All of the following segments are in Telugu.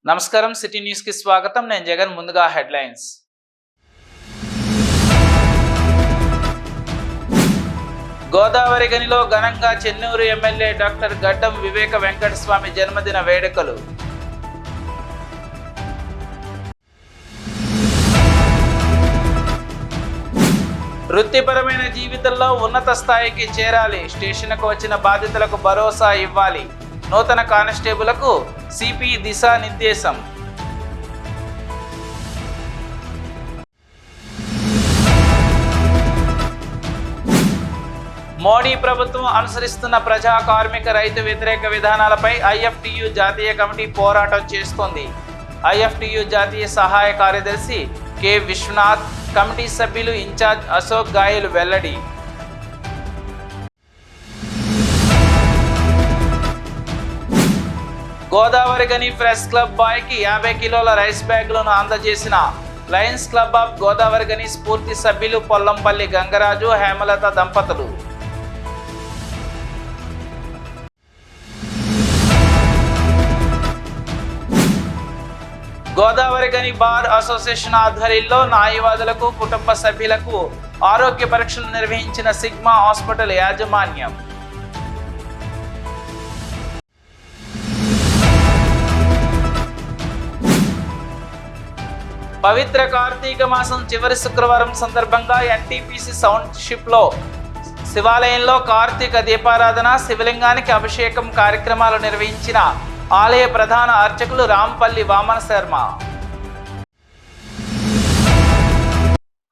నమస్కారం సిటీ న్యూస్ కి స్వాగతం నేను జగన్ ముందుగా హెడ్లైన్స్ గోదావరి గనిలో ఘనంగా చెన్నూరు ఎమ్మెల్యే డాక్టర్ గడ్డం వివేక వెంకటస్వామి జన్మదిన వేడుకలు వృత్తిపరమైన జీవితంలో ఉన్నత స్థాయికి చేరాలి స్టేషన్కు వచ్చిన బాధితులకు భరోసా ఇవ్వాలి నూతన కానిస్టేబుల్కు సిపి దిశానిర్దేశం మోడీ ప్రభుత్వం అనుసరిస్తున్న ప్రజా కార్మిక రైతు వ్యతిరేక విధానాలపై ఐఎఫ్టియు జాతీయ కమిటీ పోరాటం చేస్తోంది. ఐఎఫ్టియు జాతీయ సహాయ కార్యదర్శి కె విశ్వనాథ్, కమిటీ సభ్యులు ఇన్ఛార్జ్ అశోక్ గాయల్ వెల్లడి. గోదావరి గని ప్రెస్ క్లబ్ బాయ్కి 50 కిలోల రైస్ బ్యాగులను అందజేసిన Lions club of Godavari Khani స్ఫూర్తి సభ్యులు పొల్లంపల్లి గంగరాజు, హేమలత దంపతులు. గోదావరి గని బార్ అసోసియేషన్ ఆధ్వర్యంలో న్యాయవాదులకు కుటుంబ సభ్యులకు ఆరోగ్య పరీక్షలు నిర్వహించిన సిగ్మా హాస్పిటల్ యాజమాన్యం. పవిత్ర కార్తీక మాసం చివరి శుక్రవారం సందర్భంగా ఎన్టీపీసీ టౌన్షిప్ లో శివాలయంలో కార్తీక దీపారాధన, శివలింగానికి అభిషేకం కార్యక్రమాలు నిర్వహించిన ఆలయ ప్రధాన అర్చకులు రాంపల్లి వామన శర్మ.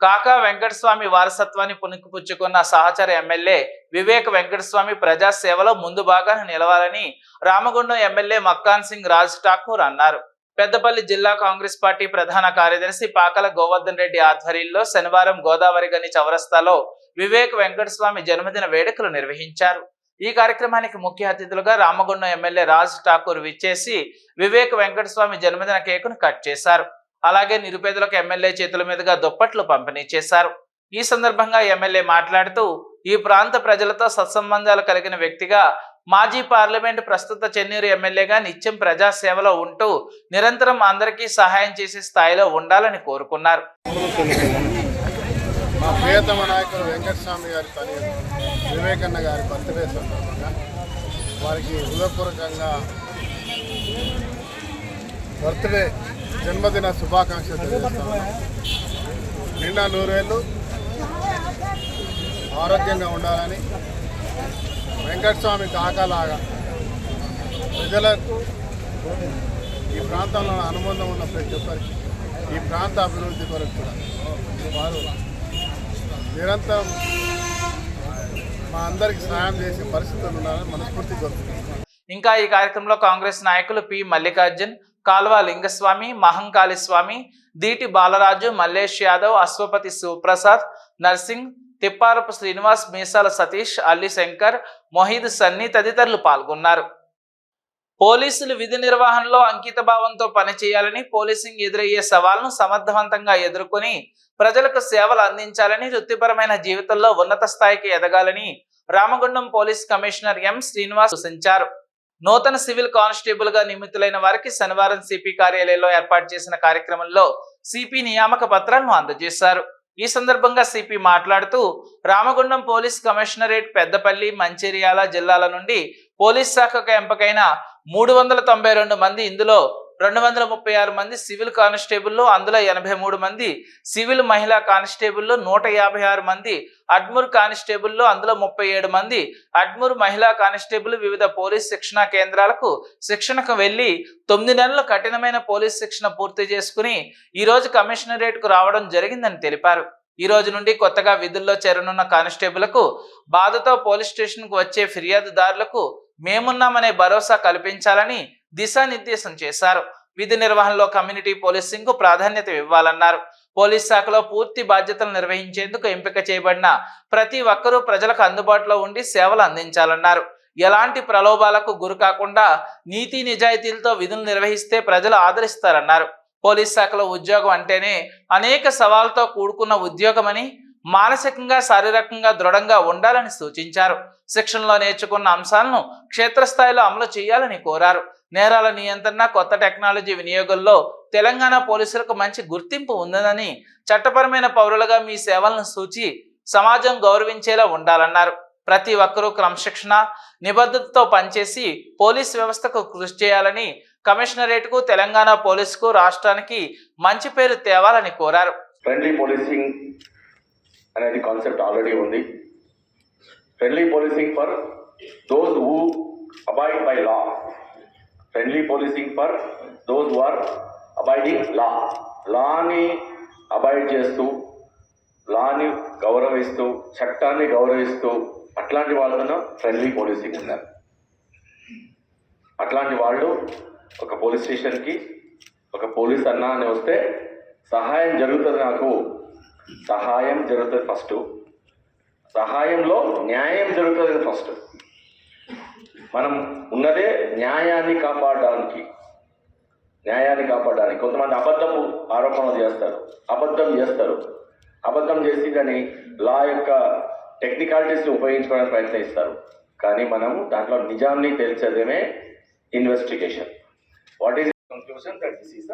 కాకా వెంకటస్వామి వారసత్వాన్ని పుణికిపుచ్చుకున్న సహచర ఎమ్మెల్యే వివేక్ వెంకటస్వామి ప్రజాసేవలో ముందు భాగాన నిలవాలని రామగుండం ఎమ్మెల్యే మక్కాన్ సింగ్ రాజ్ ఠాకూర్ అన్నారు. పెద్దపల్లి జిల్లా కాంగ్రెస్ పార్టీ ప్రధాన కార్యదర్శి పాకల గోవర్ధన్ రెడ్డి ఆధ్వర్యంలో శనివారం గోదావరి గని చౌరస్తాలో వివేక్ వెంకటస్వామి జన్మదిన వేడుకలు నిర్వహించారు. ఈ కార్యక్రమానికి ముఖ్య అతిథులుగా రామగుండం ఎమ్మెల్యే రాజ్ ఠాకూర్ విచ్చేసి వివేక్ వెంకటస్వామి జన్మదిన కేకును కట్ చేశారు. అలాగే నిరుపేదలకు ఎమ్మెల్యే చేతుల మీదుగా దుప్పట్లు పంపిణీ చేశారు. ఈ సందర్భంగా ఎమ్మెల్యే మాట్లాడుతూ ఈ ప్రాంత ప్రజలతో సత్సంబంధాలు కలిగిన వ్యక్తిగా, మాజీ పార్లమెంటు ప్రస్తుత చెన్నూరు ఎమ్మెల్యేగా నిత్యం ప్రజాసేవలో ఉంటూ నిరంతరం అందరికీ సహాయం చేసే స్థాయిలో ఉండాలని కోరుకున్నారు. మా ప్రియతమ నాయకులు వెంకటస్వామి గారి తల్లి వివేకన్న గారి బర్త్డే సందర్భంగా వారికి హృదయపూర్వకంగా బర్త్డే జన్మదిన శుభాకాంక్షలు తెలియజేస్తాను. నిండా 100 ఏళ్ళు ఆరోగ్యంగా ఉండాలని, వెంకటస్వామి కాకలాగా ప్రజలకు ఈ ప్రాంతంలో అనుబంధం ఉన్న ప్రతి ఒక్కరికి ఈ ప్రాంత అభివృద్ధి కొరకు కూడా వారు నిరంతరం మా అందరికి సహాయం చేసే పరిస్థితులు ఉన్నారని మనస్ఫూర్తి కోరుకుంటున్నాను. ఇంకా ఈ కార్యక్రమంలో కాంగ్రెస్ నాయకులు పి మల్లికార్జున్, కాల్వ లింగస్వామి, మహంకాళి స్వామి, దీటి బాలరాజు, మల్లేష్ యాదవ్, అశ్వపతి శివప్రసాద్, నర్సింగ్, తిప్పారపు శ్రీనివాస్, మీసాల సతీష్, అల్లి శంకర్, మొహీద్ సన్నీ తదితరులు పాల్గొన్నారు. పోలీసులు విధి నిర్వహణలో అంకిత భావంతో పనిచేయాలని, పోలీసింగ్ ఎదురయ్యే సవాళ్లను సమర్థవంతంగా ఎదుర్కొని ప్రజలకు సేవలు అందించాలని, వృత్తిపరమైన జీవితంలో ఉన్నత స్థాయికి ఎదగాలని Ramagundam police commissioner M Srinivas సూచించారు. నూతన సివిల్ కానిస్టేబుల్ గా నియమితులైన వారికి శనివారం సిపి కార్యాలయంలో ఏర్పాటు చేసిన కార్యక్రమంలో సిపి నియామక పత్రాలను అందజేశారు. ఈ సందర్భంగా సిపి మాట్లాడుతూ రామగుండం పోలీస్ కమిషనరేట్, పెద్దపల్లి, మంచిర్యాల జిల్లాల నుండి పోలీస్ శాఖకు ఎంపికైన 392 మంది, ఇందులో 236 మంది సివిల్ కానిస్టేబుల్లో, అందులో 83 మంది సివిల్ మహిళా కానిస్టేబుల్లో, 156 మంది అడ్మూర్ కానిస్టేబుల్లో, అందులో 37 మంది అడ్మూర్ మహిళా కానిస్టేబుల్ వివిధ పోలీస్ శిక్షణా కేంద్రాలకు శిక్షణకు వెళ్లి 9 నెలల కఠినమైన పోలీస్ శిక్షణ పూర్తి చేసుకుని ఈ రోజు కమిషనరేట్ కు రావడం జరిగిందని తెలిపారు. ఈ రోజు నుండి కొత్తగా విధుల్లో చేరనున్న కానిస్టేబుల్కు బాధతో పోలీస్ స్టేషన్ కు వచ్చే ఫిర్యాదుదారులకు మేమున్నామనే భరోసా కల్పించాలని దిశానిర్దేశం చేశారు. విధి నిర్వహణలో కమ్యూనిటీ పోలీసింగ్ కు ప్రాధాన్యత ఇవ్వాలన్నారు. పోలీస్ శాఖలో పూర్తి బాధ్యతలు నిర్వహించేందుకు ఎంపిక చేయబడిన ప్రతి ఒక్కరూ ప్రజలకు అందుబాటులో ఉండి సేవలు అందించాలన్నారు. ఎలాంటి ప్రలోభాలకు గురి కాకుండా నీతి నిజాయితీలతో విధులు నిర్వహిస్తే ప్రజలు ఆదరిస్తారన్నారు. పోలీస్ శాఖలో ఉద్యోగం అంటేనే అనేక సవాళ్లతో కూడుకున్న ఉద్యోగమని, మానసికంగా శారీరకంగా దృఢంగా ఉండాలని సూచించారు. శిక్షణలో నేర్చుకున్న అంశాలను క్షేత్రస్థాయిలో అమలు చేయాలని కోరారు. నేరాల నియంత్రణ, కొత్త టెక్నాలజీ వినియోగంలో తెలంగాణ పోలీసులకు మంచి గుర్తింపు ఉందని, చట్టపరమైన పౌరులుగా మీ సేవలను సూచి సమాజం గౌరవించేలా ఉండాలన్నారు. ప్రతి ఒక్కరూ క్రమశిక్షణ, నిబద్ధతతో పనిచేసి పోలీస్ వ్యవస్థకు కృషి చేయాలని, కమిషనరేట్కు, తెలంగాణ పోలీసుకు, రాష్ట్రానికి మంచి పేరు తేవాలని కోరారు. ఫ్రెండ్లీ పోలీసింగ్ అనేది కాన్సెప్ట్ ఆల్రెడీ ఉంది. Friendly policing for those who abide by law. Friendly policing for those who are abiding law. లాని అబాయిడ్ చేస్తూ, లాని గౌరవిస్తూ, చట్టాన్ని గౌరవిస్తూ అట్లాంటి వాళ్ళను ఫ్రెండ్లీ పోలీసింగ్ ఉన్నారు. అట్లాంటి వాళ్ళు ఒక పోలీస్ స్టేషన్కి ఒక పోలీస్ అన్నా అని వస్తే సహాయం జరుగుతుంది. నాకు సహాయం జరుగుతుంది ఫస్ట్, సహాయంలో న్యాయం జరుగుతుంది ఫస్ట్. మనం ఉన్నదే న్యాయాన్ని కాపాడడానికి. కొంతమంది అబద్ధపు ఆరోపణలు చేస్తారు, అబద్ధం చేసి దాన్ని లా యొక్క టెక్నికాలిటీస్ని ఉపయోగించుకోవడానికి ప్రయత్నిస్తారు. కానీ మనము దాంట్లో నిజాన్ని తేల్చేదేమే investigation. What is conclusion that this is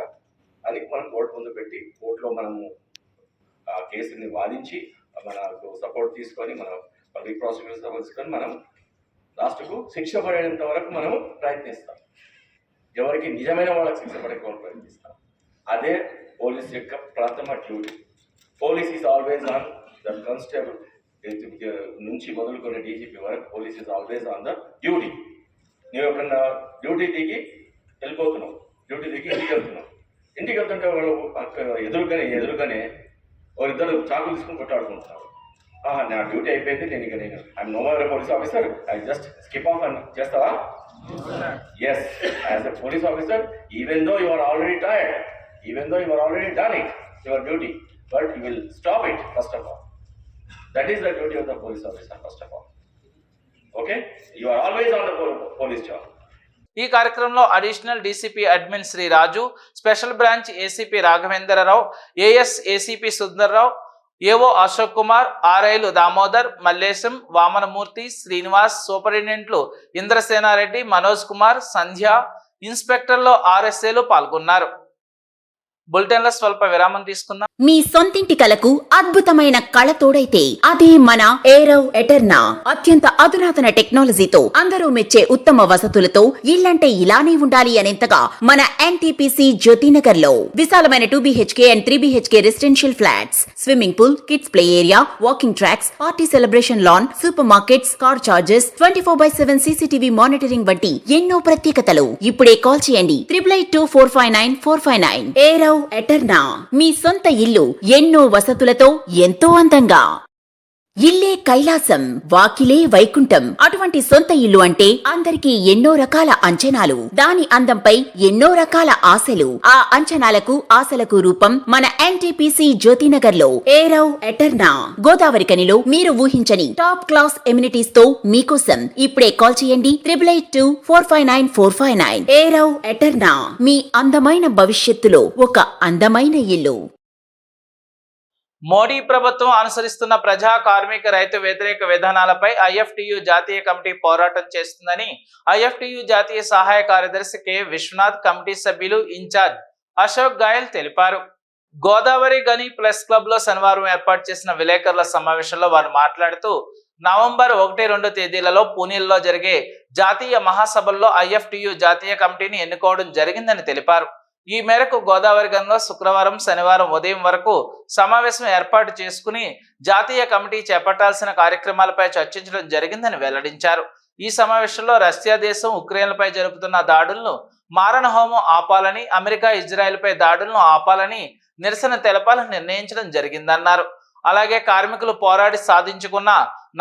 అది మనం కోర్టు ముందు పెట్టి, కోర్టులో మనము ఆ కేసుని వాదించి మనకు సపోర్ట్ తీసుకొని, మన పబ్లిక్ ప్రాసిక్యూషన్ సపోర్ట్ తీసుకొని మనం లాస్ట్కు శిక్ష పడేంత వరకు మనము ప్రయత్నిస్తాం. ఎవరికి నిజమైన వాళ్ళకి శిక్ష పడేకోవడం ప్రయత్నిస్తాం. అదే పోలీస్ యొక్క ప్రథమ duty. Police is always on the constable నుంచి మొదలుకొని డీజీపీ వరకు police is always on the duty. నువ్వు ఎప్పుడన్నా డ్యూటీ దిగి వెళ్ళిపోతున్నావు, ఇంటికి వెళ్తుంటే వాళ్ళు ఎదురుగానే వాళ్ళిద్దరు చాకులు తీసుకుని కొట్టాడుకుంటున్నారు. నా డ్యూటీ అయిపోయింది, నేను I'm no more police officer, I just skip off అని చేస్తావా? Yes, as a police officer, even though you are already tired, even though you are already done it, your duty, but you will stop it first of all. That is the duty of the police officer first of all. Okay, you are always on the police job. ఈ కార్యక్రమంలో additional DCP admin Shri Raju, special branch ACP Raghavendra Rao, AS ACP Sundar Rao, AO Ashok Kumar, ఆర్ఐలు దామోదర్, మల్లేశం, వామనమూర్తి, శ్రీనివాస్, సూపరింటెండెంట్లు ఇంద్రసేనారెడ్డి, మనోజ్ కుమార్, సంధ్య, ఇన్స్పెక్టర్లు, ఆర్ఎస్ఏలు పాల్గొన్నారు. బులెటిన్లో స్వల్ప విరామం తీసుకుందాం. మీ సొంతింటి కలకు అద్భుతమైన కళ తోడైతే అది మన ఏరవ్ ఎటర్నా. అత్యంత అధునాతన టెక్నాలజీతో అందరూ మెచ్చే ఉత్తమ వసతులతో ఇల్లంటే ఇలానే ఉండాలి అనేంతగా మన ఎన్టీపీసీ జ్యోతినగర్ లో విశాలమైన 2BHK and 3BHK residential flats, swimming pool, kids play area, walking tracks, party celebration lawn, super markets, car charges, 24/7 CCTV monitoring వంటి ఎన్నో ప్రత్యేకతలు. ఇప్పుడే కాల్ చేయండి 882459 ఏరవ్ ఎటర్నా. మీ సొంత ఇల్లు ఎన్నో వసతులతో ఎంతో అందంగా. ఇల్లే కైలాసం, వాకిలే వైకుంఠం. అటువంటి సొంత ఇల్లు అంటే అందరికీ ఎన్నో రకాల అంచనాలు, దాని అందంపై ఎన్నో రకాల ఆశలు. ఆ అంచనాలకు ఆశలకు రూపం మన ఎన్టీపీసీ జ్యోతినగర్ లో ఏరవ్ ఎటర్నా. గోదావరి కనిలో మీరు ఊహించని టాప్ క్లాస్ ఎమ్యూనిటీస్ తో మీకోసం ఇప్పుడే కాల్ చేయండి 882459 ఏరవ్ ఎటర్నా. మీ అందమైన భవిష్యత్తులో ఒక అందమైన ఇల్లు. మోడీ ప్రభుత్వం అనుసరిస్తున్న ప్రజా, కార్మిక, రైతు వ్యతిరేక విధానాలపై ఐఎఫ్టియు జాతీయ కమిటీ పోరాటం చేస్తుందని ఐఎఫ్టియు జాతీయ సహాయ కార్యదర్శి కె విశ్వనాథ్, కమిటీ సభ్యులు ఇన్ఛార్జ్ అశోక్ గాయల్ తెలిపారు. గోదావరి గని ప్రెస్ క్లబ్ లో శనివారం ఏర్పాటు చేసిన విలేకరుల సమావేశంలో వారు మాట్లాడుతూ, నవంబర్ 1-2 తేదీలలో పూణేలో జరిగే జాతీయ మహాసభల్లో ఐఎఫ్టియు జాతీయ కమిటీని ఎన్నుకోవడం జరిగిందని తెలిపారు. ఈ మేరకు గోదావరి గనిలో శుక్రవారం, శనివారం ఉదయం వరకు సమావేశం ఏర్పాటు చేసుకుని జాతీయ కమిటీ చేపట్టాల్సిన కార్యక్రమాలపై చర్చించడం జరిగిందని వెల్లడించారు. ఈ సమావేశంలో రష్యా దేశం ఉక్రెయిన్లపై జరుపుతున్న దాడులను మారణ హోమం ఆపాలని, అమెరికా ఇజ్రాయెల్పై దాడులను ఆపాలని నిరసన తెలపాలని నిర్ణయించడం జరిగిందన్నారు. అలాగే కార్మికులు పోరాడి సాధించుకున్న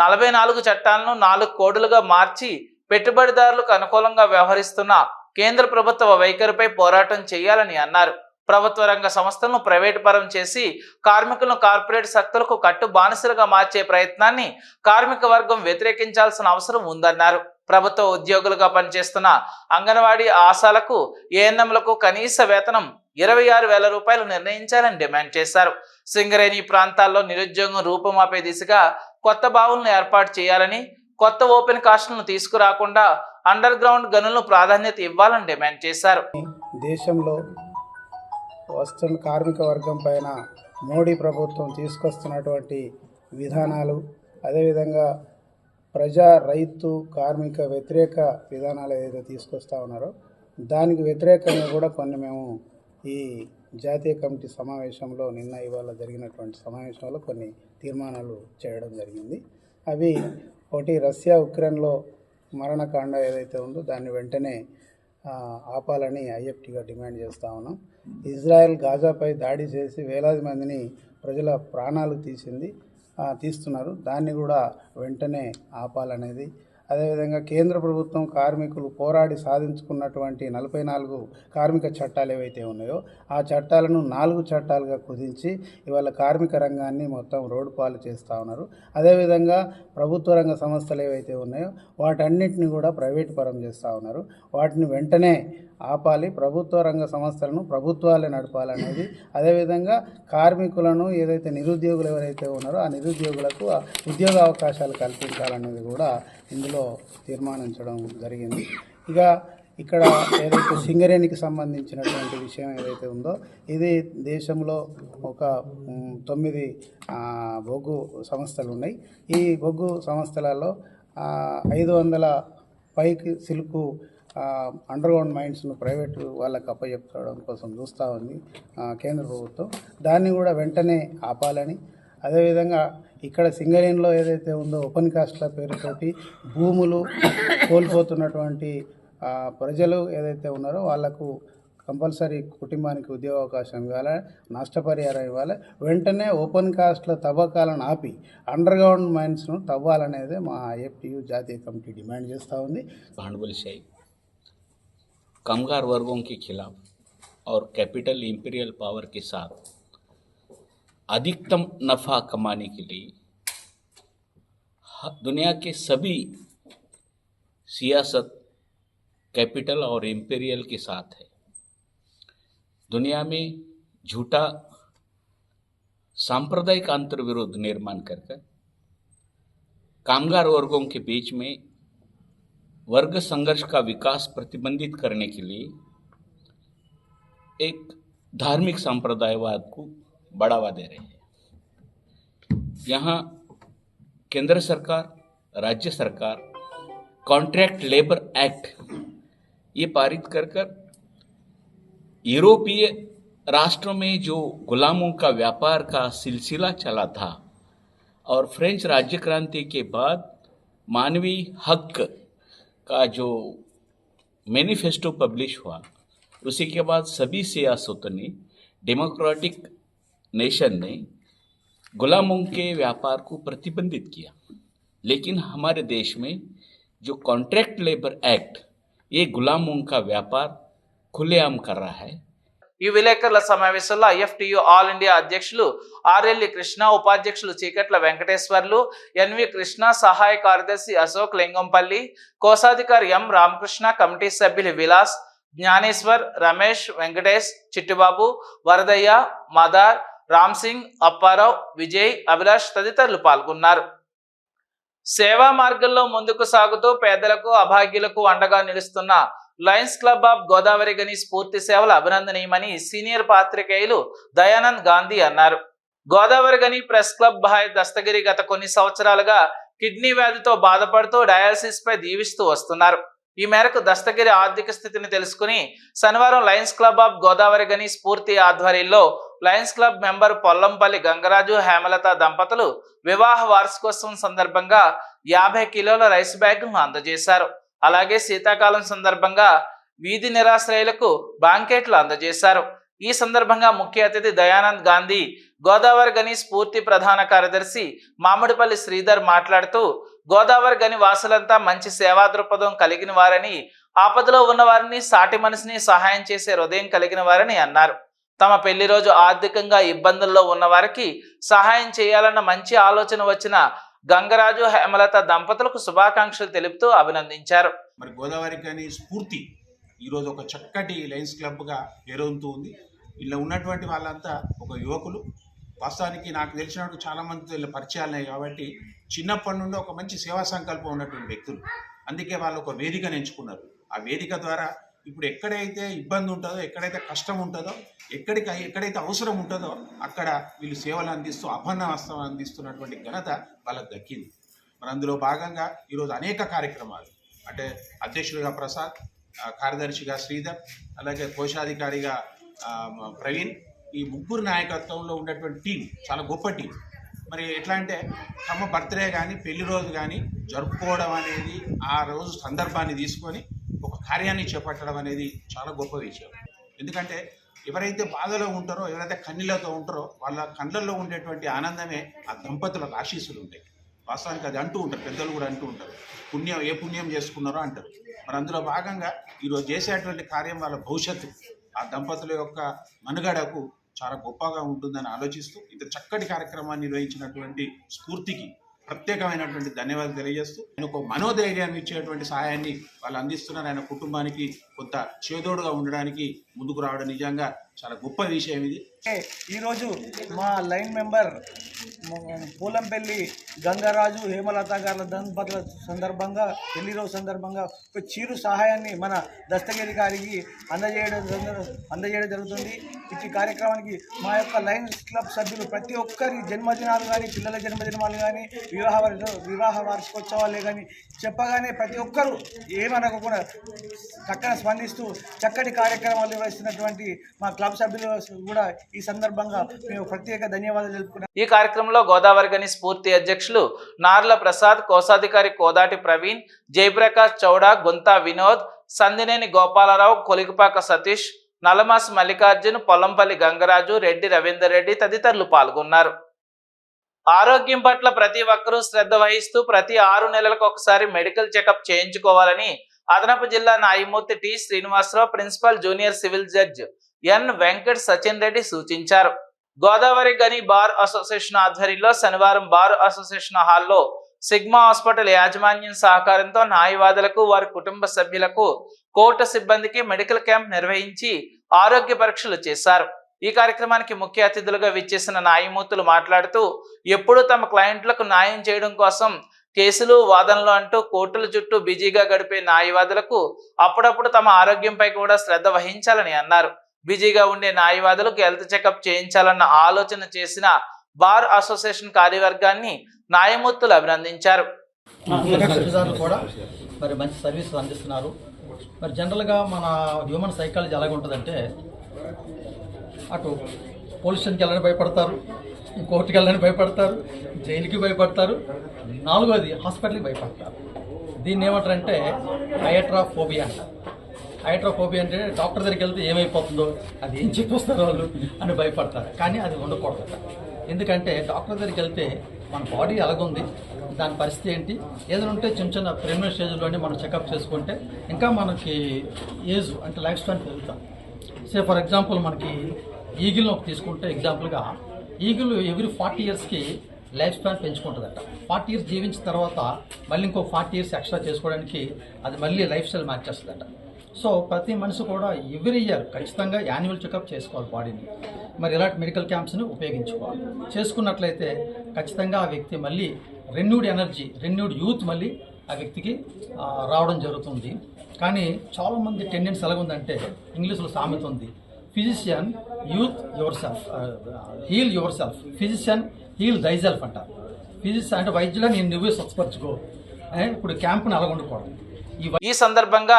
44 చట్టాలను 4 కోడులుగా మార్చి పెట్టుబడిదారులకు అనుకూలంగా వ్యవహరిస్తున్న కేంద్ర ప్రభుత్వ వైఖరిపై పోరాటం చేయాలని అన్నారు. ప్రభుత్వ రంగ సంస్థలను ప్రైవేటు పరం చేసి కార్మికులను కార్పొరేట్ శక్తులకు కట్టు బానిసలుగా మార్చే ప్రయత్నాన్ని కార్మిక వర్గం వ్యతిరేకించాల్సిన అవసరం ఉందన్నారు. ప్రభుత్వ ఉద్యోగులుగా పనిచేస్తున్న అంగన్వాడీ ఆశాలకు, ఏఎన్ఎంలకు కనీస వేతనం 26,000 రూపాయలు నిర్ణయించాలని డిమాండ్ చేశారు. సింగరేణి ప్రాంతాల్లో నిరుద్యోగం రూపుమాపే దిశగా కొత్త బావులను ఏర్పాటు చేయాలని, కొత్త ఓపెన్ కాస్ట్లను తీసుకురాకుండా అండర్ గ్రౌండ్ గనులను ప్రాధాన్యత ఇవ్వాలని డిమాండ్ చేశారు. దేశంలో వస్తున్న కార్మిక వర్గం పైన మోడీ ప్రభుత్వం తీసుకొస్తున్నటువంటి విధానాలు, అదేవిధంగా ప్రజా రైతు కార్మిక వ్యతిరేక విధానాలు ఏదైతే తీసుకొస్తా ఉన్నారో దానికి వ్యతిరేకంగా కూడా కొన్ని మేము ఈ జాతీయ కమిటీ సమావేశంలో ఇవాళ జరిగినటువంటి సమావేశంలో కొన్ని తీర్మానాలు చేయడం జరిగింది. అవి ఒకటి, రష్యా ఉక్రెయిన్లో మరణకాండ ఏదైతే ఉందో దాన్ని వెంటనే ఆపాలని ఐఎఫ్టీగా డిమాండ్ చేస్తూ ఉన్నాం. ఇజ్రాయెల్ గాజాపై దాడి చేసి వేలాది మందిని ప్రజల ప్రాణాలు తీస్తున్నారు, దాన్ని కూడా వెంటనే ఆపాలనేది. అదేవిధంగా కేంద్ర ప్రభుత్వం కార్మికులు పోరాడి సాధించుకున్నటువంటి 44 కార్మిక చట్టాలు ఏవైతే ఉన్నాయో ఆ చట్టాలను 4 చట్టాలుగా కుదించి ఇవాళ కార్మిక రంగాన్ని మొత్తం రోడ్డు పాలు చేస్తూ ఉన్నారు. అదేవిధంగా ప్రభుత్వ రంగ సంస్థలు ఏవైతే ఉన్నాయో వాటన్నిటిని కూడా ప్రైవేట్ పరం చేస్తూ ఉన్నారు. వాటిని వెంటనే ఆపాలి, ప్రభుత్వ రంగ సంస్థలను ప్రభుత్వాలే నడపాలనేది. అదేవిధంగా కార్మికులను ఏదైతే నిరుద్యోగులు ఎవరైతే ఉన్నారో ఆ నిరుద్యోగులకు ఉద్యోగ అవకాశాలు కల్పించాలనేది కూడా ఇందులో తీర్మానించడం జరిగింది. ఇక ఇక్కడ ఏదైతే సింగరేణికి సంబంధించినటువంటి విషయం ఏదైతే ఉందో ఇది దేశంలో ఒక 9 బొగ్గు సంస్థలు ఉన్నాయి. ఈ బొగ్గు సంస్థలలో 500 పైకి సిల్కు అండర్ గ్రౌండ్ మైన్స్ను ప్రైవేటు వాళ్ళకి అప్పచెప్పడం కోసం చూస్తూ ఉంది కేంద్ర ప్రభుత్వం. దాన్ని కూడా వెంటనే ఆపాలని, అదేవిధంగా ఇక్కడ సింగరేణిలో ఏదైతే ఉందో ఓపెన్ కాస్ట్ల పేరుతోటి భూములు కోల్పోతున్నటువంటి ప్రజలు ఏదైతే ఉన్నారో వాళ్లకు కంపల్సరీ కుటుంబానికి ఉద్యోగ అవకాశం ఇవ్వాలి, నష్టపరిహారం ఇవ్వాలి. వెంటనే ఓపెన్ కాస్ట్ల తవ్వకాలను ఆపి అండర్ గ్రౌండ్ మైన్స్ను తవ్వాలనేది మా ఐఎఫ్టీయూ జాతీయ కమిటీ డిమాండ్ చేస్తూ ఉంది. भांडवलशाही कामगार वर्गों के खिलाफ और कैपिटल इंपीरियल पावर के साथ अधिकतम नफ़ा कमाने के लिए दुनिया के सभी सियासत कैपिटल और इंपीरियल के साथ है। दुनिया में झूठा सांप्रदायिक अंतर्विरोध निर्माण कर कामगार वर्गों के बीच में वर्ग संघर्ष का विकास प्रतिबंधित करने के लिए एक धार्मिक संप्रदायवाद को बढ़ावा दे रहे हैं। यहाँ केंद्र सरकार, राज्य सरकार कॉन्ट्रैक्ट लेबर एक्ट ये पारित कर यूरोपीय राष्ट्रों में जो गुलामों का व्यापार का सिलसिला चला था और फ्रेंच राज्य क्रांति के बाद मानवीय हक का जो मैनिफेस्टो पब्लिश हुआ उसी के बाद सभी सियासतों ने, डेमोक्रेटिक नेशन ने गुलामों के व्यापार को प्रतिबंधित किया। लेकिन हमारे देश में जो कॉन्ट्रैक्ट लेबर एक्ट ये गुलामों का व्यापार खुलेआम कर रहा है। ఈ విలేకరుల సమావేశంలో ఐఎఫ్టీయూ ఆల్ ఇండియా అధ్యక్షులు ఆర్ఎల్ఈ కృష్ణ, ఉపాధ్యక్షులు చీకట్ల వెంకటేశ్వర్లు, ఎన్వి కృష్ణ, సహాయ కార్యదర్శి అశోక్ లింగంపల్లి, కోశాధికారి ఎం రామకృష్ణ, కమిటీ సభ్యులు విలాస్, జ్ఞానేశ్వర్, రమేష్, వెంకటేష్, చిట్టుబాబు, వరదయ్య, మదార్, రామ్ సింగ్, అప్పారావు, విజయ్, అభిలాష్ తదితరులు పాల్గొన్నారు. సేవా మార్గంలో ముందుకు సాగుతూ పేదలకు అభాగ్యులకు అండగా నిలుస్తున్న Lions club of Godavari Khani స్ఫూర్తి సేవలు అభినందనీయమని సీనియర్ పాత్రికేయులు దయానంద్ గాంధీ అన్నారు. గోదావరి గని ప్రెస్ క్లబ్ బాయ్ దస్తగిరి గత కొన్ని సంవత్సరాలుగా కిడ్నీ వ్యాధితో బాధపడుతూ డయాలసిస్ పై దీవిస్తూ వస్తున్నారు. ఈ మేరకు దస్తగిరి ఆర్థిక స్థితిని తెలుసుకుని శనివారం Lions club of Godavari Khani Sphoorthi ఆధ్వర్యంలో Lions Club member Pollampalli Gangaraju, Hemalatha దంపతులు వివాహ వార్షికోత్సవం సందర్భంగా 50 కిలోల రైస్ బ్యాగులను అందజేశారు. అలాగే శీతాకాలం సందర్భంగా వీధి నిరాశ్రయులకు బ్లాంకెట్లు అందజేశారు. ఈ సందర్భంగా ముఖ్య అతిథి దయానంద్ గాంధీ, గోదావరి గని స్ఫూర్తి ప్రధాన కార్యదర్శి మామిడిపల్లి శ్రీధర్ మాట్లాడుతూ గోదావరి గని వాసులంతా మంచి సేవా దృక్పథం కలిగిన వారని, ఆపదలో ఉన్న వారిని, సాటి మనిషిని సహాయం చేసే హృదయం కలిగిన వారని అన్నారు. తమ పెళ్లి రోజు ఆర్థికంగా ఇబ్బందుల్లో ఉన్న వారికి సహాయం చేయాలన్న మంచి ఆలోచన వచ్చిన గంగరాజు, హేమలత దంపతులకు శుభాకాంక్షలు తెలుపుతూ అభినందించారు. మరి గోదావరి గని స్ఫూర్తి ఈరోజు ఒక చక్కటి లయన్స్ క్లబ్గా ఎరుగుతూ ఉంది. ఇలా ఉన్నటువంటి వాళ్ళంతా ఒక యువకులు. వాస్తవానికి నాకు తెలిసినట్టు చాలామందితో ఇలా పరిచయాలు ఉన్నాయి కాబట్టి చిన్నప్పటి నుండి ఒక మంచి సేవా సంకల్పం ఉన్నటువంటి వ్యక్తులు. అందుకే వాళ్ళు ఒక వేదికను ఎంచుకున్నారు. ఆ వేదిక ద్వారా ఇప్పుడు ఎక్కడైతే ఇబ్బంది ఉంటుందో, ఎక్కడైతే కష్టం ఉంటుందో, ఎక్కడైతే అవసరం ఉంటుందో అక్కడ వీళ్ళు సేవలు అందిస్తూ అభన్న హస్తం అందిస్తున్నటువంటి ఘనత వాళ్ళకి దక్కింది. మరి అందులో భాగంగా ఈరోజు అనేక కార్యక్రమాలు, అంటే అధ్యక్షుడిగా ప్రసాద్, కార్యదర్శిగా శ్రీధర్, అలాగే కోశాధికారిగా ప్రవీణ్, ఈ ముగ్గురు నాయకత్వంలో ఉన్నటువంటి టీం చాలా గొప్ప టీం. మరి ఎట్లా అంటే తమ బర్త్డే కానీ పెళ్లి రోజు కానీ జరుపుకోవడం అనేది, ఆ రోజు సందర్భాన్ని తీసుకొని ఒక కార్యాన్ని చేపట్టడం అనేది చాలా గొప్ప విషయం. ఎందుకంటే ఎవరైతే బాధలో ఉంటారో, ఎవరైతే కన్నీళ్లతో ఉంటారో వాళ్ళ కళ్ళల్లో ఉండేటువంటి ఆనందమే ఆ దంపతులకు ఆశీస్సులు ఉంటాయి. వాస్తవానికి అది అంటూ ఉంటారు, పెద్దలు కూడా అంటూ ఉంటారు, ఏ పుణ్యం చేసుకున్నారో అంటారు. మరి అందులో భాగంగా ఈరోజు చేసేటువంటి కార్యం వాళ్ళ భవిష్యత్తు, ఆ దంపతుల యొక్క మనుగడకు చాలా గొప్పగా ఉంటుందని ఆలోచిస్తూ ఇంత చక్కటి కార్యక్రమాన్ని నిర్వహించినటువంటి స్ఫూర్తికి ప్రత్యేకమైనటువంటి ధన్యవాదాలు తెలియజేస్తూ, ఆయన ఒక మనోధైర్యాన్ని ఇచ్చేటువంటి సహాయాన్ని వాళ్ళు అందిస్తున్నారు. ఆయన కుటుంబానికి కొంత చేదోడుగా ఉండడానికి ముందుకు రావడం నిజంగా చాలా గొప్ప విషయం ఇది. ఈరోజు మా లైన్ మెంబర్ పూలంపల్లి గంగరాజు హేమలత గారి దంపతుల సందర్భంగా, పెళ్లి రోజు సందర్భంగా ఒక చిరు సహాయాన్ని మన దస్తగిరి గారికి అందజేయడం జరుగుతుంది. ఈ కార్యక్రమానికి మా యొక్క లయన్స్ క్లబ్ సభ్యులు ప్రతి ఒక్కరి జన్మదినాలు కానీ, పిల్లల జన్మదినాలు కానీ, వివాహ వార్షికోత్సవాలే కానీ చెప్పగానే ప్రతి ఒక్కరూ ఏమనకుండా చక్కగా స్పందిస్తూ చక్కటి కార్యక్రమాలు నిర్వహిస్తున్నటువంటి మా క్లబ్ సభ్యులు కూడా ఈ సందర్భంగా మేము ప్రత్యేక ధన్యవాదాలు తెలుపుకున్నాం. ఈ కార్యక్రమంలో గోదావరి గని స్ఫూర్తి అధ్యక్షులు నార్ల ప్రసాద్, కోశాధికారి కోదాటి ప్రవీణ్, జయప్రకాష్ చౌడా, గుంతా వినోద్, సందినేని గోపాలరావు, కొలిగిపాక సతీష్, నలమాస్ మల్లికార్జున్, పొల్లంపల్లి గంగరాజు, రెడ్డి రవీందర్ రెడ్డి తదితరులు పాల్గొన్నారు. ఆరోగ్యం పట్ల ప్రతి ఒక్కరూ శ్రద్ధ వహిస్తూ ప్రతి 6 నెలలకు ఒకసారి మెడికల్ చెకప్ చేయించుకోవాలని అదనపు జిల్లా న్యాయమూర్తి T Srinivasa Rao, principal junior civil judge N Venkat Sachin Reddy సూచించారు. గోదావరి గని బార్ అసోసియేషన్ ఆధ్వర్యంలో శనివారం బార్ అసోసియేషన్ హాల్లో సిగ్మా హాస్పిటల్ యాజమాన్యం సహకారంతో న్యాయవాదులకు, వారి కుటుంబ సభ్యులకు, కోర్టు సిబ్బందికి మెడికల్ క్యాంప్ నిర్వహించి ఆరోగ్య పరీక్షలు చేశారు. ఈ కార్యక్రమానికి ముఖ్య అతిథులుగా విచ్చేసిన న్యాయమూర్తులు మాట్లాడుతూ ఎప్పుడూ తమ క్లయింట్లకు న్యాయం చేయడం కోసం కేసులు, వాదనలు అంటూ కోర్టుల చుట్టూ బిజీగా గడిపే న్యాయవాదులకు అప్పుడప్పుడు తమ ఆరోగ్యంపై కూడా శ్రద్ధ వహించాలని అన్నారు. బిజీగా ఉండే న్యాయవాదులకు హెల్త్ చెకప్ చేయించాలన్న ఆలోచన చేసిన బార్ అసోసియేషన్ కార్యవర్గాన్ని న్యాయమూర్తులు అభినందించారు. కూడా మరి మంచి సర్వీస్ అందిస్తున్నారు. మరి జనరల్గా మన హ్యూమన్ సైకాలజీ ఎలాగ ఉంటుందంటే, అటు పోలీస్ స్టేషన్కి వెళ్ళని భయపడతారు, కోర్టుకి వెళ్ళని భయపడతారు, జైలుకి భయపడతారు, 4వది హాస్పిటల్కి భయపడతారు. దీన్ని ఏమంటారంటే హైడ్రాఫోబియా అంటారు. హైడ్రాఫోబియా అంటే డాక్టర్ దగ్గరికి వెళ్తే ఏమైపోతుందో, అది ఏం చెప్పొస్తారో వాళ్ళు అని భయపడతారు. కానీ అది ఉండకూడదట. ఎందుకంటే డాక్టర్ దగ్గరికి వెళ్తే మన బాడీ ఎలాగుంది, దాని పరిస్థితి ఏంటి, ఏదైనా ఉంటే చిన్న చిన్న ప్రిలిమినరీ స్టేజ్లోనే మనం చెకప్ చేసుకుంటే ఇంకా మనకి ఏజ్ అంటే లైఫ్ స్పాన్ పెరుగుతాం. ఫర్ ఎగ్జాంపుల్ మనకి ఈగిల్ని ఒక తీసుకుంటే ఎగ్జాంపుల్గా, ఈగిల్ ఎవ్రీ 40 ఇయర్స్కి లైఫ్ స్పాన్ పెంచుకుంటుందట. 40 ఇయర్స్ జీవించిన తర్వాత మళ్ళీ ఇంకో 40 ఇయర్స్ ఎక్స్ట్రా చేసుకోవడానికి అది మళ్ళీ లైఫ్ స్టైల్ మార్చేస్తుందట. సో ప్రతి మనిషి కూడా ఎవ్రీ ఇయర్ ఖచ్చితంగా యాన్యువల్ చెకప్ చేసుకోవాలి బాడీని. మరి ఇలాంటి మెడికల్ క్యాంప్స్ని ఉపయోగించుకోవాలి. చేసుకున్నట్లయితే ఖచ్చితంగా ఆ వ్యక్తి మళ్ళీ రెన్యూడ్ ఎనర్జీ, రెన్యూడ్ యూత్ మళ్ళీ ఆ వ్యక్తికి రావడం జరుగుతుంది. కానీ చాలామంది టెండెన్సీ ఎలాగుందంటే, ఇంగ్లీష్లో సామెత ఉంది, physician youth your self, heal your self, physician heal thy self అంటారు. ఫిజిషియన్ అంటే వైద్యులా నేను నువ్వే స్వచ్ఛపరచుకో. ఇప్పుడు క్యాంపుని అలా ఉండకూడదు. ఈ సందర్భంగా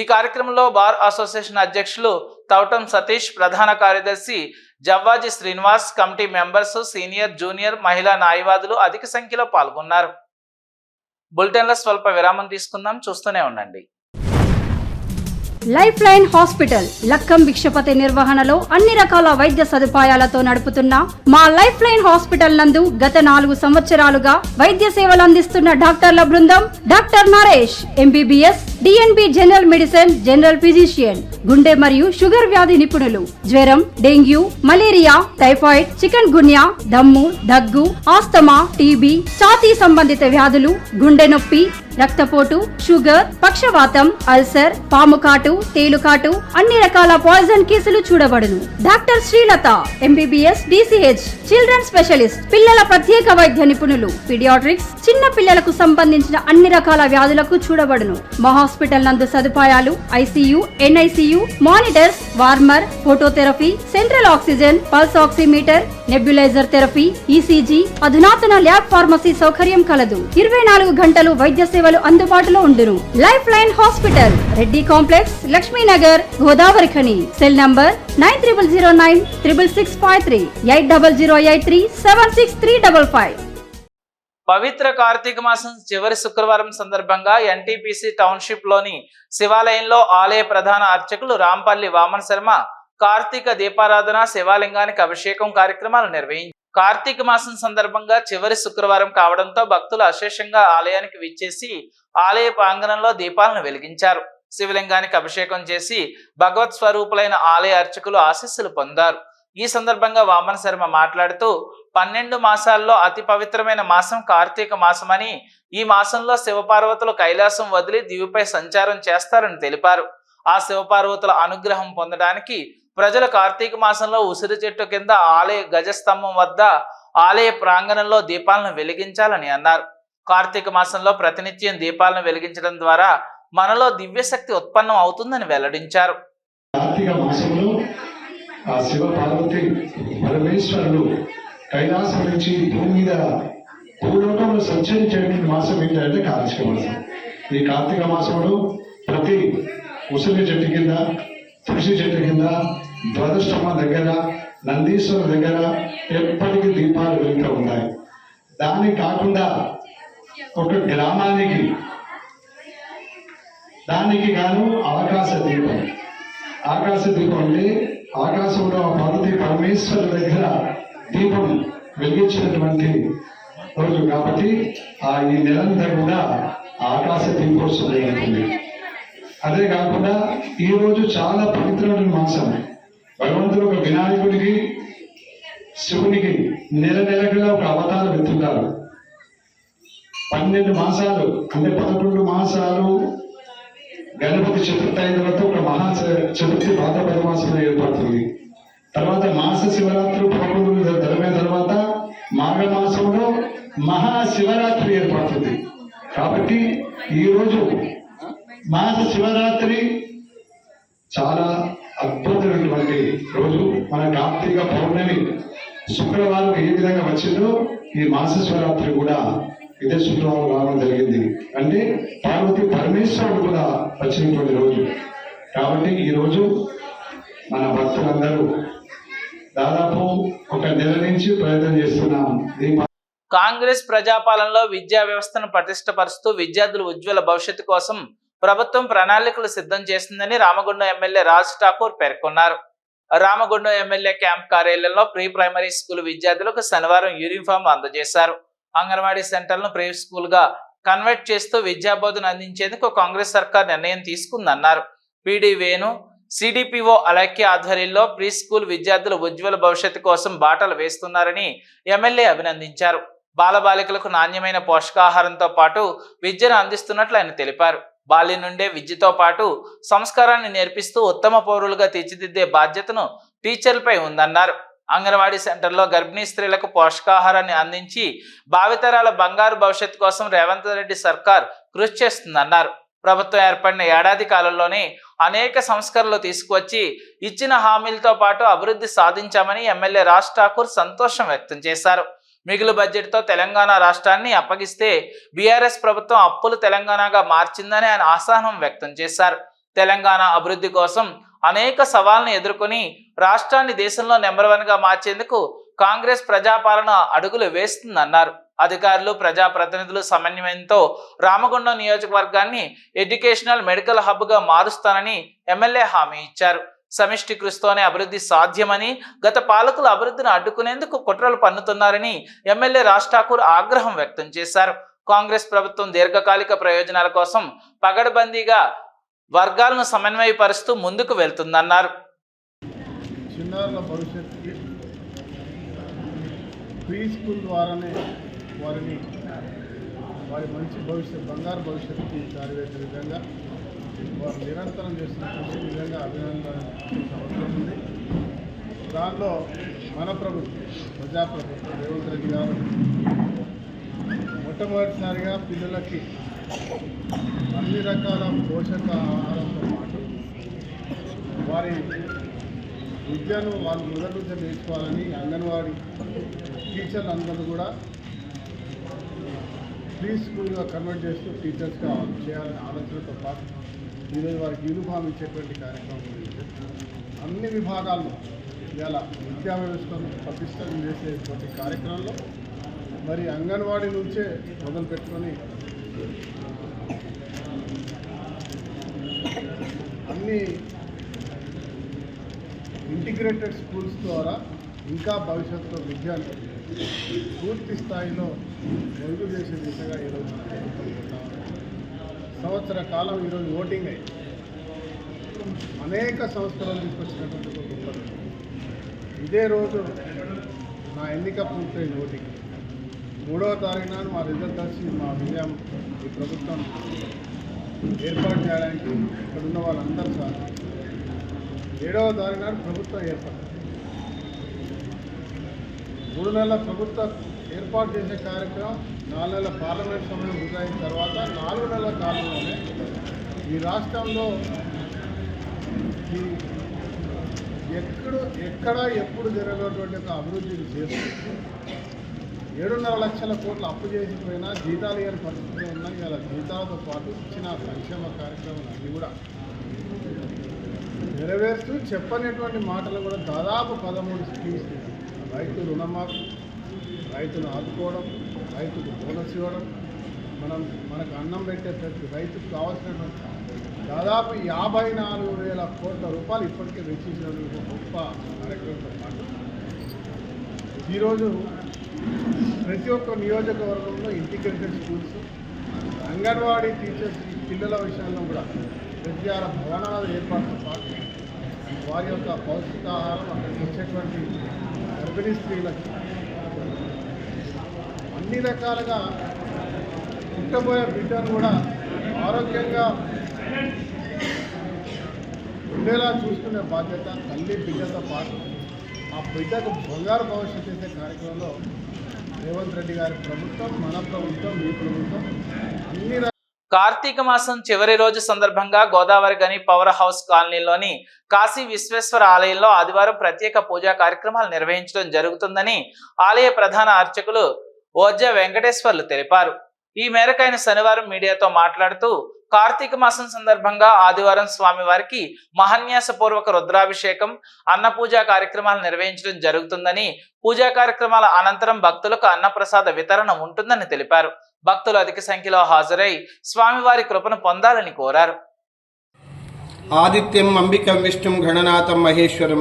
ఈ కార్యక్రమంలో బార్ అసోసియేషన్ అధ్యక్షులు తౌటం సతీష్, ప్రధాన కార్యదర్శి Javvaji Srinivas, committee members, senior, junior, మహిళా న్యాయవాదులు అధిక సంఖ్యలో పాల్గొన్నారు. బులెటిన్లో స్వల్ప విరామం తీసుకుందాం, చూస్తూనే ఉండండి. Life line hospital Lakkam Bhikshapathi నిర్వహణలో అన్ని రకాల వైద్య సదుపాయాలతో నడుపుతున్న మా లైఫ్ లైన్ హాస్పిటల్ నందు గత 4 సంవత్సరాలుగా వైద్య సేవలు అందిస్తున్న డాక్టర్ల బృందం: doctor Naresh MBBS, DNB general medicine, general physician, గుండె మరియు షుగర్ వ్యాధి నిపుణులు, జ్వరం, డెంగ్యూ, మలేరియా, టైఫాయిడ్, చికెన్ గున్యా, దమ్ము, దగ్గు, ఆస్తమా, టీబీ, ఛాతీ సంబంధిత వ్యాధులు, గుండె నొప్పి, రక్తపోటు, షుగర్, పక్షవాతం, అల్సర్, పాముకాటు, తేలుకాటు, అన్ని రకాల పాయిజన్ కేసులు చూడబడును. Doctor Srilatha MBBS DCH, children specialist, పిల్లల ప్రత్యేక వైద్య నిపుణులు, పీడియాట్రిక్స్, చిన్న పిల్లలకు సంబంధించిన అన్ని రకాల వ్యాధులకు చూడబడును. మా హాస్పిటల్ నందు సదుపాయాలు ICU, NICU, monitors, warmer, phototherapy, central oxygen, pulse oximeter, nebuliser therapy, ECG, అధునాతన ల్యాబ్ ఫార్మసీ సౌకర్యం కలదు. 24 గంటలు వైద్య సేవలు అందుబాటులో ఉండును. Life line hospital, Reddy complex, Lakshminagar, Godavari Khani. Cell number 9009 66653 8008376355. పవిత్ర కార్తీక మాసం చివరి శుక్రవారం సందర్భంగా NTPC టౌన్షిప్ లోని శివాలయంలో ఆలయ ప్రధాన అర్చకులు రాంపల్లి వామన శర్మ కార్తీక దీపారాధన, శివాలింగానికి అభిషేకం కార్యక్రమాలు నిర్వహించారు. కార్తీక మాసం సందర్భంగా చివరి శుక్రవారం కావడంతో భక్తులు అశేషంగా ఆలయానికి విచ్చేసి ఆలయ ప్రాంగణంలో దీపాలను వెలిగించారు. శివలింగానికి అభిషేకం చేసి భగవత్ స్వరూపులైన ఆలయ అర్చకులు ఆశీస్సులు పొందారు. ఈ సందర్భంగా వామన శర్మ మాట్లాడుతూ 12 మాసాల్లో అతి పవిత్రమైన మాసం కార్తీక మాసమని, ఈ మాసంలో శివపార్వతులు కైలాసం వదిలి దివిపై సంచారం చేస్తారని తెలిపారు. ఆ శివపార్వతుల అనుగ్రహం పొందడానికి ప్రజలు కార్తీక మాసంలో ఉసిరి చెట్టు కింద, ఆలయ గజస్తంభం వద్ద, ఆలయ ప్రాంగణంలో దీపాలను వెలిగించాలని అన్నారు. కార్తీక మాసంలో ప్రతినిత్యం దీపాలను వెలిగించడం ద్వారా మనలో దివ్యశక్తి ఉత్పన్నం అవుతుందని వెల్లడించారు. కార్తీక మాసంలో ఆ శివ పార్వతి పరమేశ్వరుడు కైలాసం నుంచి భూమి మీద భూలోకంలో సంచరించేటువంటి మాసం ఏంటంటే కార్తీక మాసం. ఈ కార్తీక మాసంలో ప్రతి ఉసిరి చెట్టు కింద, తులసి చెట్టు కింద, ధ్వజస్తంభ దగ్గర, నందీశ్వర దగ్గర ఎప్పటికీ దీపాలు వెలుగుతూ ఉన్నాయి. దానికి కాకుండా ఒక గ్రామానికి దానికి గాను ఆకాశ దీపం అంటే ఆకాశంలో పార్వతీ పరమేశ్వర దగ్గర దీపం వెలిగించినటువంటి రోజు కాబట్టి ఈ నెలంతా కూడా ఆకాశ దీపోత్సవం జరుగుతుంది. అదే కాకుండా ఈ రోజు చాలా పవిత్రమైన మాసం. భగవంతుడు ఒక వినాయకుడికి, శివునికి నెలగా ఒక అవతారం ఎత్తుతారు. 12 మాసాలు అంటే 11 మాసాలు గణపతి చతుర్థి అయిన తర్వాత ఒక మహా చతుర్థి భాద్రపద మాసంలో ఏర్పడుతుంది. తర్వాత మాస శివరాత్రి 11 జరిగిన తర్వాత మాఘ మాసంలో మహాశివరాత్రి ఏర్పడుతుంది. కాబట్టి ఈరోజు మాస శివరాత్రి చాలా అద్భుతమైనటువంటి రోజు. మన కార్తీక పౌర్ణమి శుక్రవారం ఏ విధంగా వచ్చిందో ఈ మాస శివరాత్రి కూడా ఇదే శుక్రవారం రావడం జరిగింది. అంటే పార్వతీ పరమేశ్వరుడు కూడా వచ్చినటువంటి రోజు. కాబట్టి ఈరోజు మన భక్తులందరూ దాదాపు ఒక నెల నుంచి ప్రయత్నం చేస్తున్నాం. కాంగ్రెస్ ప్రజాపాలనలో విద్యా వ్యవస్థను పటిష్టపరుస్తూ విద్యార్థుల ఉజ్వల భవిష్యత్తు కోసం ప్రభుత్వం ప్రణాళికలు సిద్ధం చేసిందని రామగుండం ఎమ్మెల్యే రాజ్ ఠాకూర్ పేర్కొన్నారు. రామగుండం ఎమ్మెల్యే క్యాంప్ కార్యాలయంలో ప్రీ ప్రైమరీ స్కూల్ విద్యార్థులకు శనివారం యూనిఫామ్ అందజేశారు. అంగన్వాడీ సెంటర్లను ప్రీ స్కూల్ గా కన్వర్ట్ చేస్తూ విద్యాబోధన అందించేందుకు కాంగ్రెస్ సర్కార్ నిర్ణయం తీసుకుందన్నారు. పీడీ వేణు, CDPO అలక్య ఆధ్వర్యంలో ప్రీ స్కూల్ విద్యార్థులు ఉజ్వల భవిష్యత్తు కోసం బాటలు వేస్తున్నారని ఎమ్మెల్యే అభినందించారు. బాలబాలికలకు నాణ్యమైన పోషకాహారంతో పాటు విద్యను అందిస్తున్నట్లు ఆయన తెలిపారు. బాల్యం నుండే విద్యతో పాటు సంస్కారాన్ని నేర్పిస్తూ ఉత్తమ పౌరులుగా తీర్చిదిద్దే బాధ్యతను టీచర్లపై ఉందన్నారు. అంగన్వాడీ సెంటర్లో గర్భిణీ స్త్రీలకు పోషకాహారాన్ని అందించి భావితరాల బంగారు భవిష్యత్తు కోసం రేవంత్ రెడ్డి సర్కార్ కృషి చేస్తుందన్నారు. ప్రభుత్వం ఏర్పడిన ఏడాది కాలంలోనే అనేక సంస్కరణలు తీసుకువచ్చి ఇచ్చిన హామీలతో పాటు అభివృద్ధి సాధించామని ఎమ్మెల్యే రాజ్ ఠాకూర్ సంతోషం వ్యక్తం చేశారు. మిగులు బడ్జెట్తో తెలంగాణ రాష్ట్రాన్ని అప్పగిస్తే బీఆర్ఎస్ ప్రభుత్వం అప్పులు తెలంగాణగా మార్చిందని ఆయన ఆశానం వ్యక్తం చేశారు. తెలంగాణ అభివృద్ధి కోసం అనేక సవాళ్లను ఎదుర్కొని రాష్ట్రాన్ని దేశంలో నెంబర్ 1గా మార్చేందుకు కాంగ్రెస్ ప్రజాపాలన అడుగులు వేస్తుందన్నారు. అధికారులు, ప్రజాప్రతినిధులు సమన్వయంతో రామగుండం నియోజకవర్గాన్ని ఎడ్యుకేషనల్ మెడికల్ హబ్గా మారుస్తానని ఎమ్మెల్యే హామీ ఇచ్చారు. సమిష్టి కృషితోనే అభివృద్ధి సాధ్యమని, గత పాలకులు అభివృద్ధిని అడ్డుకునేందుకు కుట్రలు పన్నుతున్నారని ఎమ్మెల్యే రాజ్ ఠాకూర్ ఆగ్రహం వ్యక్తం చేశారు. కాంగ్రెస్ ప్రభుత్వం దీర్ఘకాలిక ప్రయోజనాల కోసం పగడ్బందీగా వర్గాలను సమన్వయపరుస్తూ ముందుకు వెళ్తుందన్నారు. చిన్నారుల భవిష్యత్తుకి ప్రీ స్కూల్ ద్వారానే వారి మంచి భవిష్యత్తు, బంగారు భవిష్యత్తుకి దారివేసే విధంగా వారు నిరంతరం చేస్తున్న కృషి నిజంగా అభినందించాల్సిన అవసరం ఉంది. దానిలో మన ప్రభుత్వం, ప్రజాప్రభుత్వం, రేవంత్ రెడ్డి గారు మొట్టమొదటిసారిగా పిల్లలకి అన్ని రకాల పోషక ఆహారంతో పాటు వారి విద్యను వాళ్ళు మొదటి నుంచి నేర్చుకోవాలని అంగన్వాడీ టీచర్లు అందరూ కూడా ప్రీ స్కూల్గా కన్వర్ట్ చేస్తూ టీచర్స్గా చేయాలనే ఆలోచనతో పాటు ఈరోజు వారికి యూనిఫామ్ ఇచ్చేటువంటి కార్యక్రమం ఉంది. అన్ని విభాగాల్లో ఇలా విద్యా వ్యవస్థను పటిష్టం చేసేటువంటి కార్యక్రమంలో మరి అంగన్వాడీ నుంచే మొదలుపెట్టుకొని అన్ని ఇంటిగ్రేటెడ్ స్కూల్స్ ద్వారా ఇంకా భవిష్యత్తులో విద్యను పూర్తి స్థాయిలో మెరుగు చేసే దిశగా ఈరోజు సంవత్సర కాలం ఈరోజు ఓటింగ్ అయింది. అనేక సంవత్సరాలు తీసుకొచ్చినటువంటి ఒక గొప్పది. ఇదే రోజు నా ఎన్నిక పూర్తయిన ఓటింగ్ 3వ తారీఖున మా రిజల్ట్ వచ్చి మా విజయం ఈ ప్రభుత్వం ఏర్పాటు చేయడానికి ఇక్కడ ఉన్న వాళ్ళందరూ సార్ 7వ తారీఖున ప్రభుత్వం ఏర్పడింది. 3 నెలల ప్రభుత్వం ఏర్పాటు చేసే కార్యక్రమం 4 నెలల పార్లమెంట్ సమయం వృధా అయిన తర్వాత 4 నెలల కాలంలోనే ఈ రాష్ట్రంలో ఈ ఎప్పుడు జరగనటువంటి ఒక అభివృద్ధిని చేస్తూ 7.5 లక్షల కోట్ల అప్పు చేసిపోయినా జీతాలు ఇవ్వని పరిస్థితులు ఉన్నాయి. ఇలా జీతాలతో పాటు ఇచ్చిన సంక్షేమ కార్యక్రమాలు అన్నీ కూడా నెరవేరుస్తూ చెప్పనేటువంటి మాటలు కూడా దాదాపు 13 స్కీమ్స్, రైతు రుణమాఫీ, రైతును ఆదుకోవడం, రైతుకు బోనస్ ఇవ్వడం, మనకు అన్నం పెట్టే ప్రతి రైతుకు కావాల్సినటువంటి దాదాపు 54,000 కోట్ల రూపాయలు ఇప్పటికే వెచ్చించినటువంటి గొప్ప కార్యక్రమంతో పాటు ఈరోజు ప్రతి ఒక్క నియోజకవర్గంలో ఇంటిగ్రేటెడ్ స్కూల్స్, అంగన్వాడీ టీచర్స్ పిల్లల విషయంలో కూడా విద్యాల భవనాల ఏర్పాటుతో పాటు వారి యొక్క పౌష్టికాహారం అక్కడికి వచ్చేటువంటి గర్భిణీ స్త్రీలకు అన్ని రకాలుగా పుట్టబోయే బిడ్డను కూడా ఆరోగ్యంగా ఉండేలా చూసుకునే బాధ్యత తల్లి బిడ్డతో పాటు ఆ బిడ్డకు బంగారు భవిష్యత్తు చేసే కార్యక్రమంలో రేవంత్ రెడ్డి గారి ప్రభుత్వం, మన ప్రభుత్వం, మీ ప్రభుత్వం అన్ని కార్తీక మాసం చివరి రోజు సందర్భంగా గోదావరి గని పవర్ హౌస్ కాలనీలోని కాశీ విశ్వేశ్వర ఆలయంలో ఆదివారం ప్రత్యేక పూజా కార్యక్రమాలు నిర్వహించడం జరుగుతుందని ఆలయ ప్రధాన అర్చకులు ఓజ్జ వెంకటేశ్వర్లు తెలిపారు. ఈ మేరకు ఆయన శనివారం మీడియాతో మాట్లాడుతూ కార్తీక మాసం సందర్భంగా ఆదివారం స్వామివారికి మహాన్యాసపూర్వక రుద్రాభిషేకం, అన్నపూజా కార్యక్రమాలు నిర్వహించడం జరుగుతుందని, పూజా కార్యక్రమాల అనంతరం భక్తులకు అన్నప్రసాద వితరణ ఉంటుందని తెలిపారు. భక్తులు అధిక సంఖ్యలో హాజరై స్వామివారి కృపను పొందాలని కోరారు. ఆదిత్యం అంబికం విష్ణుం గణనాథం మహేశ్వరం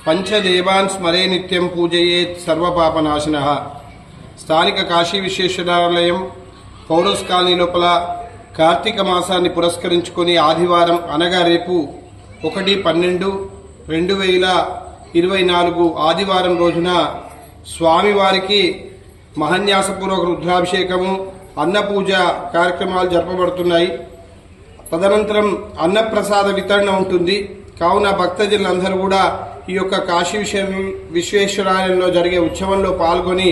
పంచదేవాన్ స్మరే నిత్యం పూజయేత్ సర్వపాపనాశనః. స్థానిక కాశీ విశ్వేశ్వరాలయం పౌరస్ కాలనీ లోపల కార్తీక మాసాన్ని పురస్కరించుకొని ఆదివారం అనగా రేపు 1/12/2024 ఆదివారం రోజున స్వామివారికి మహాన్యాసపూర్వక రుద్రాభిషేకము, అన్నపూజ కార్యక్రమాలు జరపబడుతున్నాయి. తదనంతరం అన్నప్రసాద వితరణ ఉంటుంది. కావున భక్తజనులందరూ కూడా ఈ యొక్క కాశీ విశ్వేశ్వరాలయంలో జరిగే ఉత్సవంలో పాల్గొని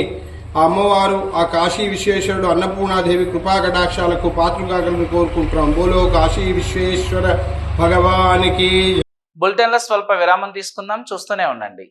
ఆ అమ్మవారు, ఆ కాశీ విశ్వేశ్వరుడు అన్నపూర్ణాదేవి కృపా కటాక్షాలకు పాత్రుగాగలను కోరుకుంటున్నాం. బోలో కాశీ విశ్వేశ్వర భగవానికి. బులెటిన్లో స్వల్ప విరామం తీసుకుందాం, చూస్తూనే ఉండండి.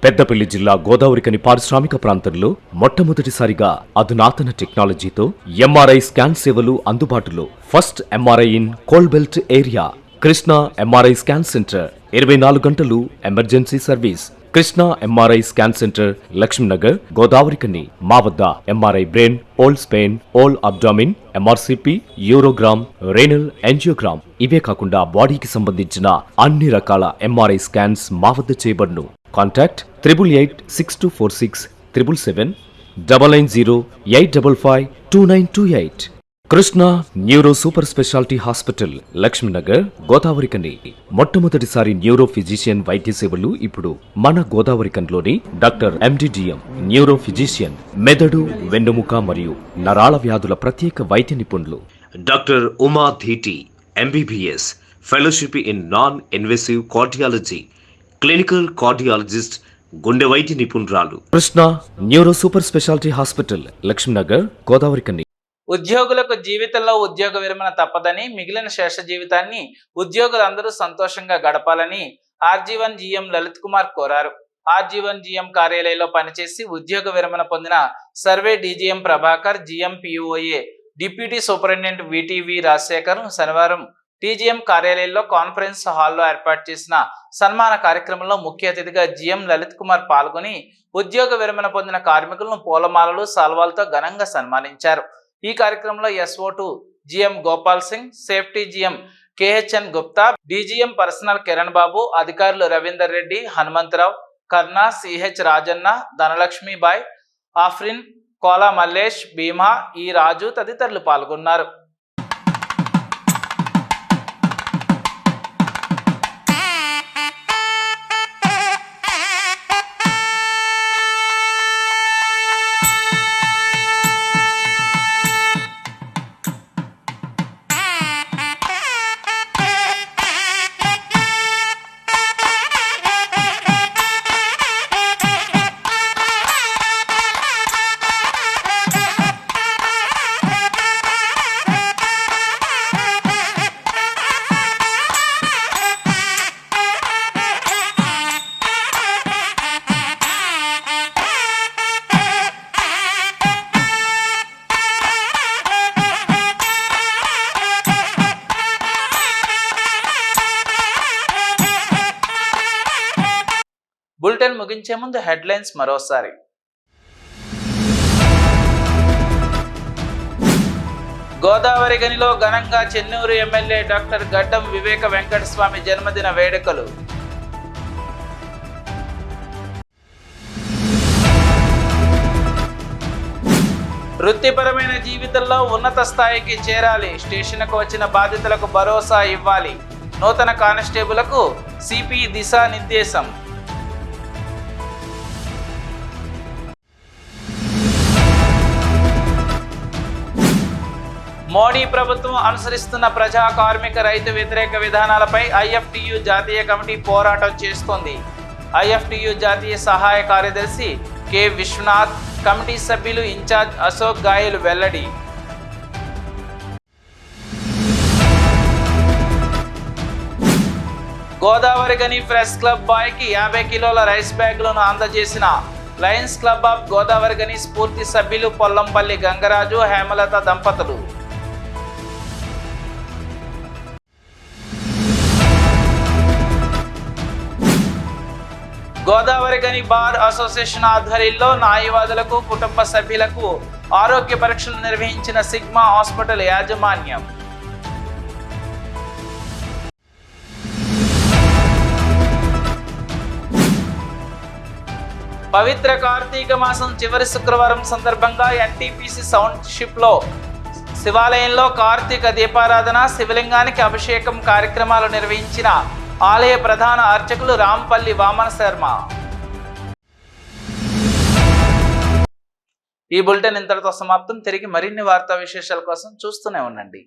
పెద్దపల్లి జిల్లా గోదావరికని పారిశ్రామిక ప్రాంతంలో మొట్టమొదటిసారిగా అధునాతన టెక్నాలజీతో ఎంఆర్ఐ స్కాన్ సేవలు అందుబాటులో. First MRI in coal belt area. Krishna MRI scan centre 24 గంటలు emergency service. Krishna MRI scan centre, Lakshminagar, Godavarikhani. మా వద్ద MRI brain, whole spine, whole abdomen, MRCP, urogram, renal angiogram, ఇవే కాకుండా బాడీకి సంబంధించిన అన్ని రకాల ఎంఆర్ఐ స్కాన్స్ మా వద్ద చేయబడును. Contact 8886246777 9908552928. Krishna neuro super speciality hospital, Lakshminagar, Godavarikhani. మొట్టమొదటిసారి న్యూరో ఫిజిషియన్ వైద్య సేవలు ఇప్పుడు మన గోదావరికన్లోని డాక్టర్ MDDM న్యూరో ఫిజిషియన్, మెదడు, వెన్నుముక మరియు నరాల వ్యాధుల ప్రత్యేక వైద్య నిపుణులు. Doctor Uma Dheeti MBBS, fellowship in non invasive cardiology, clinical cardiologist, గుండె వైద్య నిపుణురాలు. Krishna neuro super speciality hospital, Lakshminagar, Godavarikhani. ఉద్యోగులకు జీవితంలో ఉద్యోగ విరమణ తప్పదని, మిగిలిన శేష జీవితాన్ని ఉద్యోగులందరూ సంతోషంగా గడపాలని RG1 GM లలిత్ కుమార్ కోరారు. RG1 GM కార్యాలయంలో పనిచేసి ఉద్యోగ విరమణ పొందిన survey DGM Prabhakar, GM POA deputy superintendent VTV Rajasekhar శనివారం TGM కార్యాలయంలో కాన్ఫరెన్స్ హాల్లో ఏర్పాటు చేసిన సన్మాన కార్యక్రమంలో ముఖ్య అతిథిగా GM లలిత్ కుమార్ పాల్గొని ఉద్యోగ విరమణ పొందిన కార్మికులను పూలమాలలు, సాల్వాలతో ఘనంగా సన్మానించారు. ఈ కార్యక్రమంలో SO2 GM Gopal Singh, safety GM KHN Gupta, DGM personnel Kiran Babu, అధికారులు రవీందర్ రెడ్డి, హనుమంతరావు, కర్ణ, CH రాజన్న, ధనలక్ష్మి బాయ్, ఆఫ్రిన్, కోలా మల్లేష్, భీమా, ఈ రాజు తదితరులు పాల్గొన్నారు. బులెటిన్ ముగించే ముందు హెడ్లైన్స్ మరోసారి. గోదావరి గనిలో ఘనంగా చెన్నూరు ఎమ్మెల్యే డాక్టర్ గడ్డం వివేక వెంకటస్వామి జన్మదిన వేడుకలు. వృత్తిపరమైన జీవితంలో ఉన్నత స్థాయికి చేరాలి, స్టేషన్కు వచ్చిన బాధితులకు భరోసా ఇవ్వాలి, నూతన కానిస్టేబుల్కు CP దిశానిర్దేశం. మోడీ ప్రభుత్వం అనుసరిస్తున్న ప్రజా కార్మిక రైతు వ్యతిరేక విధానాలపై IFTU జాతీయ కమిటీ పోరాటం చేస్తోంది. IFTU జాతీయ సహాయ కార్యదర్శి K. విశ్వనాథ్, కమిటీ సభ్యులు ఇన్ఛార్జ్ అశోక్ గాయలు వెల్లడి. గోదావరి గని ప్రెస్ క్లబ్ బాయ్కి 50 కిలోల రైస్ బ్యాగులను అందజేసిన Lions club of Godavari Khani స్ఫూర్తి సభ్యులు పొల్లంపల్లి గంగరాజు, హేమలత దంపతులు. గోదావరి గని బార్ అసోసియేషన్ ఆధ్వర్యంలో న్యాయవాదులకు, కుటుంబ సభ్యులకు ఆరోగ్య పరీక్షలు నిర్వహించిన సిగ్మా హాస్పిటల్ యాజమాన్యం. పవిత్ర కార్తీక మాసం చివరి శుక్రవారం సందర్భంగా NTPC టౌన్షిప్ లో శివాలయంలో కార్తీక దీపారాధన, శివలింగానికి అభిషేకం కార్యక్రమాలు నిర్వహించిన ఆలయ ప్రధాన అర్చకులు రాంపల్లి వామన శర్మ. ఈ బులెటిన్ ఇంతటితో సమాప్తం. తిరిగి మరిన్ని వార్తా విశేషాల కోసం చూస్తూనే ఉండండి.